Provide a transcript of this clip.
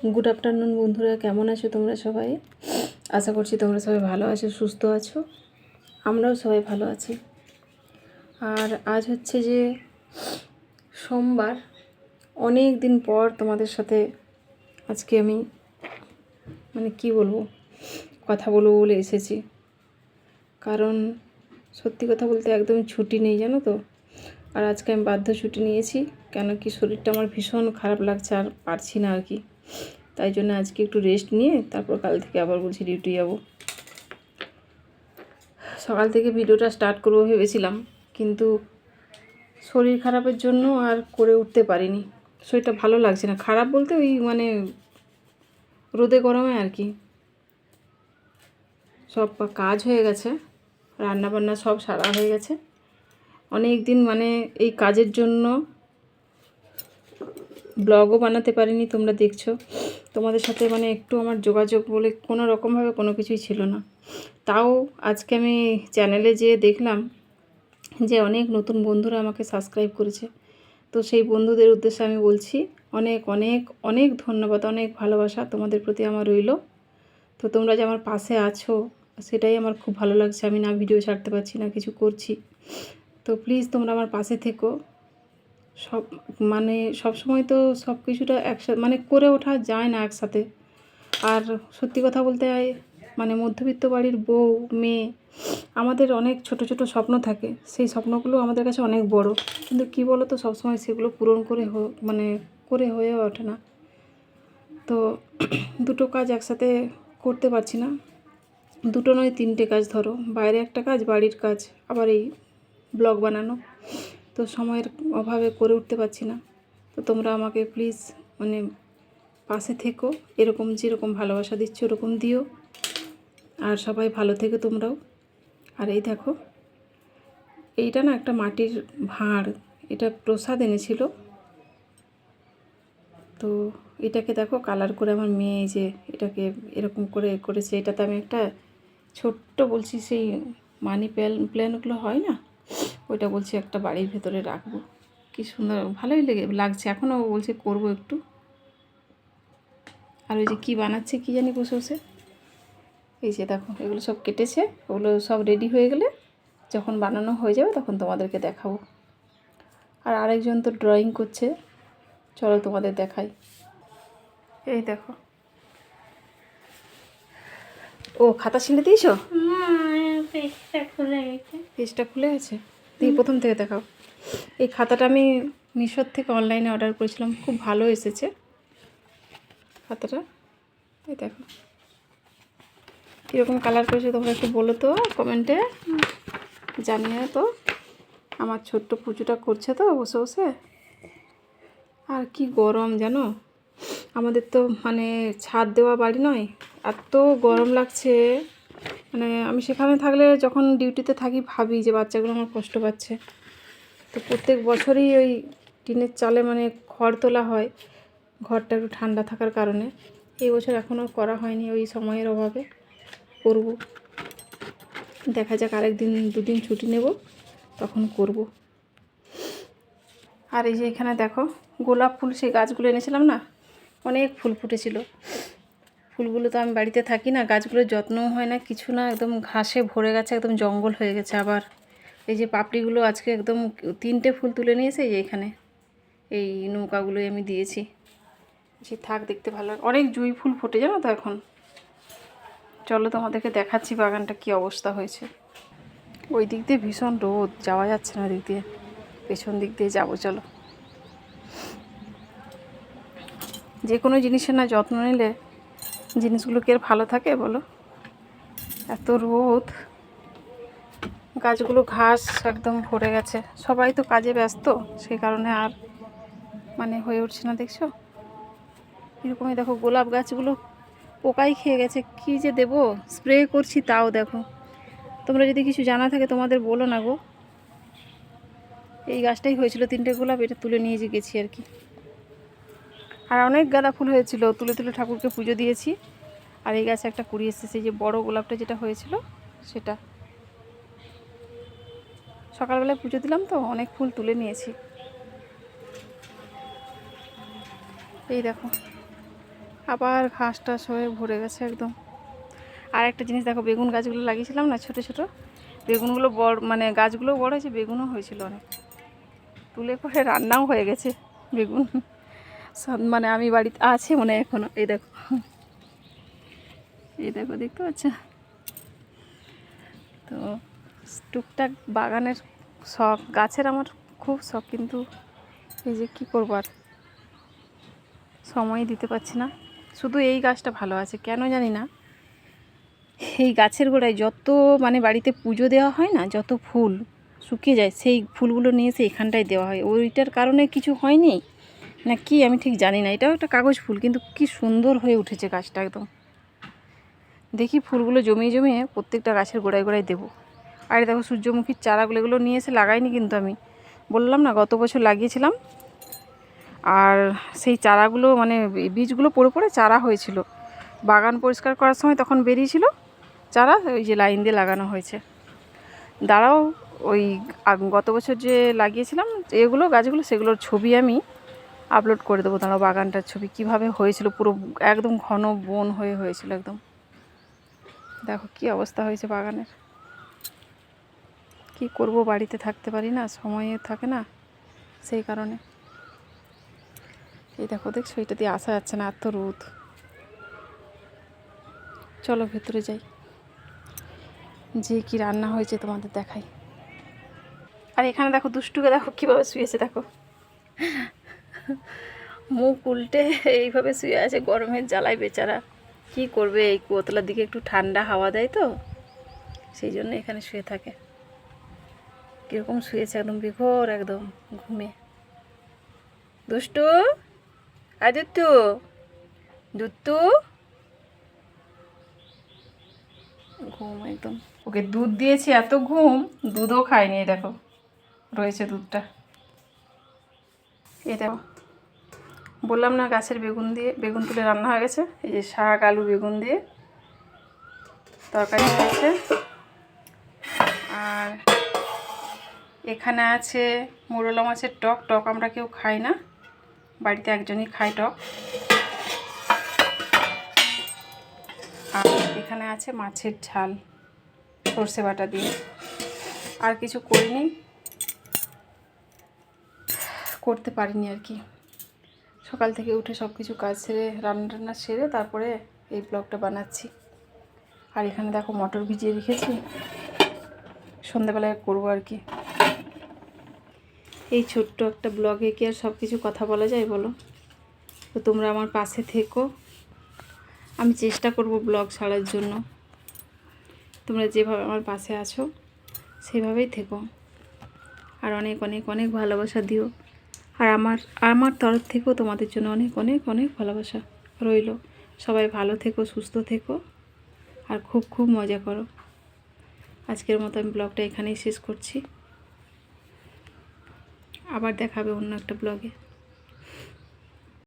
Good afternoon বন্ধুরা, কেমন আছো তোমরা সবাই? আশা করছি তোমরা সবাই ভালো আছো, সুস্থ আছো। আমরাও সবাই ভালো আছি। আর আজ হচ্ছে যে সোমবার, অনেক দিন পর তোমাদের সাথে আজকে আমি কি বলবো, কথা বলবো বলে এসেছি। কারণ সত্যি কথা বলতে একদম ছুটি নেই, জানো তো। আর আজকে আমি বাধ্য ছুটি নিয়েছি, কেন কি শরীরটা আমার ভীষণ খারাপ লাগছে, আর পারছি না আর কি। তাই জন্য আজকে একটু রেস্ট নিয়ে তারপর কাল থেকে আবার বলছি ডিউটি যাব। সকাল থেকে ভিডিওটা স্টার্ট করবো ভেবেছিলাম, কিন্তু শরীর খারাপের জন্য আর করে উঠতে পারিনি। শরীরটা ভালো লাগছে না, খারাপ বলতে ওই রোদে গরমে আর কি। সব কাজ হয়ে গেছে, রান্নাবান্না সব সারা হয়ে গেছে। অনেক দিন এই কাজের জন্য ব্লগও বানাতে পারিনি। তোমরা দেখছো, তোমাদের সাথে একটু আমার যোগাযোগ বলে কোনো রকমভাবে কোনো কিছুই ছিল না। তাও আজকে আমি চ্যানেলে যেয়ে দেখলাম যে অনেক নতুন বন্ধুরা আমাকে সাবস্ক্রাইব করেছে। তো সেই বন্ধুদের উদ্দেশ্যে আমি বলছি অনেক অনেক অনেক ধন্যবাদ, অনেক ভালোবাসা তোমাদের প্রতি আমার রইল। তো তোমরা যে আমার পাশে আছো সেটাই আমার খুব ভালো লাগছে। আমি না ভিডিও ছাড়তে পারছি না, কিছু করছি, তো প্লিজ তোমরা আমার পাশে থেকো। সব সব সময় তো সব কিছুটা একসাথে করে ওঠা যায় না একসাথে। আর সত্যি কথা বলতে মধ্যবিত্ত বাড়ির বউ মেয়ে, আমাদের অনেক ছোট ছোট স্বপ্ন থাকে। সেই স্বপ্নগুলো আমাদের কাছে অনেক বড়, কিন্তু কি বলো তো, সবসময় সেগুলো পূরণ করে হয়ে ওঠে না। তো দুটো কাজ একসাথে করতে পারছি না। দুটো নয়, তিনটে কাজ ধরো, বাইরে একটা কাজ, বাড়ির কাজ, আবার এই ব্লগ বানানো। তো সময়ের অভাবে করে উঠতে পারছি না। তো তোমরা আমাকে প্লিজ পাশে থেকো, এরকম যেরকম ভালোবাসা দিচ্ছ ওরকম দিও। আর সবাই ভালো থেকো তোমরাও। আর এই দেখো, এইটা না একটা মাটির ভাঁড়, এটা প্রসাদ এনেছিল। তো এটাকে দেখো কালার করে আমার মেয়ে যে এটাকে এরকম করে করেছে। এটাতে আমি একটা ছোট্ট বলছি সেই মানি প্ল্যানগুলো হয় না, ওইটা বলছি একটা বাড়ির ভেতরে রাখবো। কি সুন্দর, ভালোই লাগছে। এখনও বলছে করব একটু। আর ওই যে কী বানাচ্ছে কি জানি বসে বসে, এই যে দেখো এগুলো সব কেটেছে, ওগুলো সব রেডি হয়ে গেলে যখন বানানো হয়ে যাবে তখন তোমাদেরকে দেখাবো। আর আরেকজন তো ড্রয়িং করছে, চলো তোমাদের দেখাই। এই দেখো, ও খাতা ছিঁড়ে দিয়েছো? পেজটা খুলে গেছে, দিয়ে প্রথম থেকে দেখাও। এই খাতাটা আমি মিশোর থেকে অনলাইনে অর্ডার করেছিলাম, খুব ভালো এসেছে খাতাটা। এই দেখো কীরকম কালার করেছে, তোমরা একটু বলো তো কমেন্টে, জানিয়ে তো। আমার ছোট্ট পুজোটা করছে তো বসে বসে। আর কি গরম জানো, আমাদের তো ছাদ দেওয়া বাড়ি নয়, এত গরম লাগছে। আমি সেখানে থাকলে যখন ডিউটিতে থাকি ভাবি যে বাচ্চাগুলো আমার কষ্ট পাচ্ছে। তো প্রত্যেক বছরই ওই টিনের চালে খড় তোলা হয়, ঘরটা একটু ঠান্ডা থাকার কারণে। এই বছর এখনও করা হয়নি, ওই সময়ের অভাবে। করব, দেখা যাক, আরেকদিন দুদিন ছুটি নেব তখন করব। আর এই যে এখানে দেখো গোলাপ ফুল, সেই গাছগুলো এনেছিলাম না, অনেক ফুল ফুটেছিল। ফুলগুলো তো আমি বাড়িতে থাকি না, গাছগুলোর যত্নও হয় না, কিছু না, একদম ঘাসে ভরে গেছে, একদম জঙ্গল হয়ে গেছে। আবার এই যে পাপড়িগুলো আজকে একদম 3টে ফুল তুলে নিয়েছে। এই যে এখানে এই নৌকাগুলোই আমি দিয়েছি, যে থাক, দেখতে ভালো লাগে। অনেক জুঁই ফুল ফোটে জানো তো এখন। চলো তোমাদেরকে দেখাচ্ছি বাগানটা কি অবস্থা হয়েছে। ওই দিক দিয়ে ভীষণ রোদ, যাওয়া যাচ্ছে না দিক দিয়ে, পেছন দিক দিয়ে যাবো। চলো, যে কোনো জিনিসের না যত্ন নিলে জিনিসগুলো কি আর ভালো থাকে বলো। এত রোদ, গাছগুলো ঘাস একদম ভরে গেছে। সবাই তো কাজে ব্যস্ত, সেই কারণে আর হয়ে উঠছে না। দেখছো এরকমই, দেখো গোলাপ গাছগুলো পোকাই খেয়ে গেছে। কি যে দেব, স্প্রে করছি তাও দেখো। তোমরা যদি কিছু জানা থাকে তোমাদের বলো না গো। এই গাছটাই হয়েছিল 3টে গোলাপ, এটা তুলে নিয়ে গেছি আর কি। আর অনেক গাঁদা ফুল হয়েছিল, তুলে তুলে ঠাকুরকে পুজো দিয়েছি। আর এই গাছে একটা কুড়ি এসেছে, যে বড় গোলাপটা যেটা হয়েছিল সেটা। সকালবেলায় পুজো দিলাম তো অনেক ফুল তুলে নিয়েছি। এই দেখো আবার ঘাস টাস হয়ে ভরে গেছে একদম। আর একটা জিনিস দেখো, বেগুন গাছগুলো লাগিয়েছিলাম না ছোটো ছোটো, বেগুনগুলো বড়, মানে গাছগুলো বড় হয়েছে, বেগুনও হয়েছিল অনেক, তুলে করে রান্নাও হয়ে গেছে বেগুন সব। মানে আমি বাড়িতে আছে মনে হয় এখনও। এই দেখো, এই দেখো, দেখতে পাচ্ছ? তো টুকটাক বাগানের শখ, গাছের আমার খুব শখ, কিন্তু এই যে কী করবো, আর সময় দিতে পারছি না। শুধু এই গাছটা ভালো আছে, কেন জানি না। এই গাছের গোড়ায় যত মানে বাড়িতে পুজো দেওয়া হয় না, যত ফুল শুকিয়ে যায়, সেই ফুলগুলো নিয়ে এসে এখানটায় দেওয়া হয়। ওইটার কারণে কিছু হয়নি না কি আমি ঠিক জানি না। এটাও একটা কাগজ ফুল, কিন্তু কি সুন্দর হয়ে উঠেছে গাছটা একদম। দেখি ফুলগুলো জমিয়ে জমিয়ে প্রত্যেকটা গাছের গোড়ায় গোড়ায় দেবো। আর দেখো সূর্যমুখীর চারাগুলো, এগুলো নিয়ে এসে লাগাইনি, কিন্তু আমি বললাম না গত বছর লাগিয়েছিলাম। আর সেই চারাগুলো মানে বীজগুলো পড়ে পড়ে চারা হয়েছিল। বাগান পরিষ্কার করার সময় তখন বেরিয়েছিল চারা, ওই যে লাইন দিয়ে লাগানো হয়েছে। দাঁড়াও, ওই গত বছর যে লাগিয়েছিলাম এগুলো গাছগুলো, সেগুলোর ছবি আমি আপলোড করে দেবো। দাঁড়াও, বাগানটার ছবি কীভাবে হয়েছিল, পুরো একদম ঘন বন হয়ে হয়েছিল একদম। দেখো কি অবস্থা হয়েছে বাগানের। কি করব, বাড়িতে থাকতে পারি না, সময়ে থাকে না, সেই কারণে। এই দেখো, দেখছো, এটা দিয়ে আসা যাচ্ছে না, এত রোদ। চলো ভেতরে যাই, যে কি রান্না হয়েছে তোমাদের দেখাই। আর এখানে দেখো দুষ্টুকে দেখো কীভাবে শুয়েছে, দেখো মুখ উল্টে এইভাবে শুয়ে আছে, গরমের জ্বালায় বেচারা। কি করবে, এই কুয়োতলার দিকে একটু ঠান্ডা হাওয়া দেয় তো, সেই জন্য এখানে শুয়ে থাকে। কীরকম শুয়েছে, একদম বিঘোর, একদম ঘুমে। দুষ্টু, আয় দুত্তু, দুত্তু, ঘুম একদম। ওকে দুধ দিয়েছি, এত ঘুম, দুধও খায়নি। এই দেখো রয়েছে দুধটা। এই দেখো, বললাম না গাছের বেগুন দিয়ে, বেগুন তুলে রান্না হয়ে গেছে। এই যে শাক, আলু, বেগুন দিয়ে তরকারি হয়েছে। আর এখানে আছে মোরলা মাছের টক। টক আমরা কেউ খাই না, বাড়িতে একজনই খাই টক। আর এখানে আছে মাছের ঝাল সর্ষে বাটা দিয়ে। আর কিছু করিনি, করতে পারিনি আর কি। সকাল থেকে উঠে সব কিছু কাজ সেরে, রান্না সেরে তারপরে এই ব্লগটা বানাচ্ছি। আর এখানে দেখো মটর ভিজিয়ে রেখেছি, সন্ধ্যাবেলায় করবো আর কি। এই ছোট্ট একটা ব্লগে কি আর সব কিছু কথা বলা যায় বলো? তো তোমরা আমার পাশে থেকো, আমি চেষ্টা করব ব্লগ ছাড়ার জন্য। তোমরা যেভাবে আমার পাশে আছো সেভাবেই থেকো, আর অনেক অনেক অনেক ভালোবাসা দিও। আর আমার তরফ থেকেও তোমাদের জন্য অনেক অনেক অনেক ভালোবাসা রইল। সবাই ভালো থেকো, সুস্থ থেকো, আর খুব খুব মজা করো। আজকের মতো আমি ব্লগটা এখানেই শেষ করছি। আবার দেখাবে অন্য একটা ব্লগে।